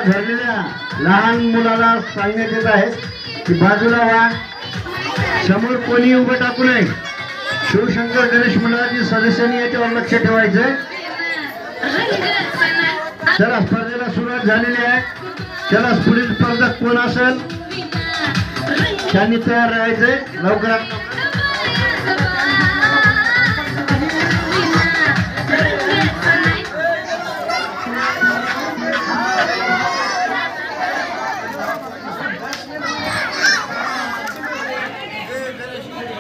ठरलेल्या लहान मुलाला सांगण्यात येत आहे की बाजूला व्हा, समोर कोणी उभं टाकू नये. शिवशंकर गणेश मंडळातील सदस्यांनी याच्यावर लक्ष ठेवायचंय. चला, स्पर्धेला सुरुवात झालेली आहे. चला, पुढील स्पर्धक कोण असेल त्यांनी तयार राहायचंय लवकरात.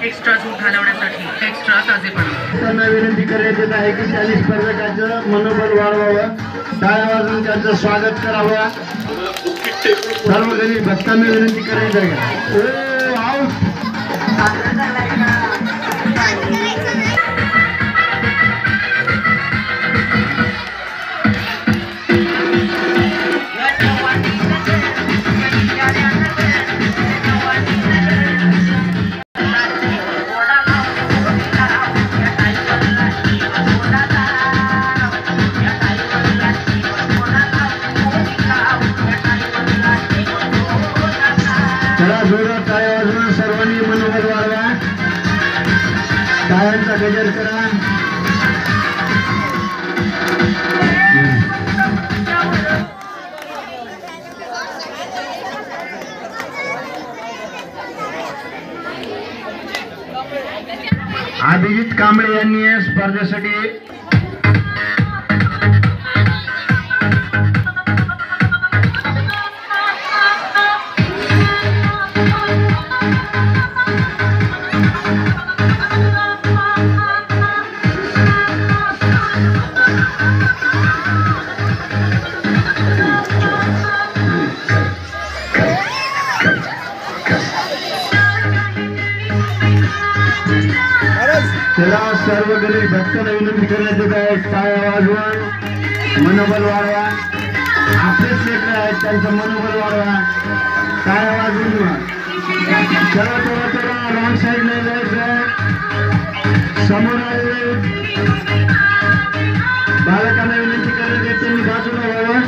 एक्स्ट्रा सूट घालवण्यासाठी एक्स्ट्रा ताजेपणा. त्यांना विनंती करण्यात येत आहे की त्यांनी स्पर्धकांचं मनोबल वाढवावं, टाळ्या वाजवून त्यांचं स्वागत करावं. सर्व गणेश भक्तांना विनंती करायची आहे. आउट. जोरात टाळ्या वाजवून सर्वांनी मनोबल वाढवा, टाळ्यांचा गजर करा. अभिजित कांबळे यांनी या स्पर्धेसाठी त्याला सर्व गणेश भक्तांना विनंती करण्यात येत आहे, टाळ्या वाजवून मनोबल वाढवा. आपलेच लेकर आहेत, त्यांचं मनोबल वाढवा, टाळ्या वाजवून. चला चला चला, रॉंग साईडला जायचं. समोर आलेले बालकांना विनंती करण्यात येते त्यांनी बाजूला व्हावं.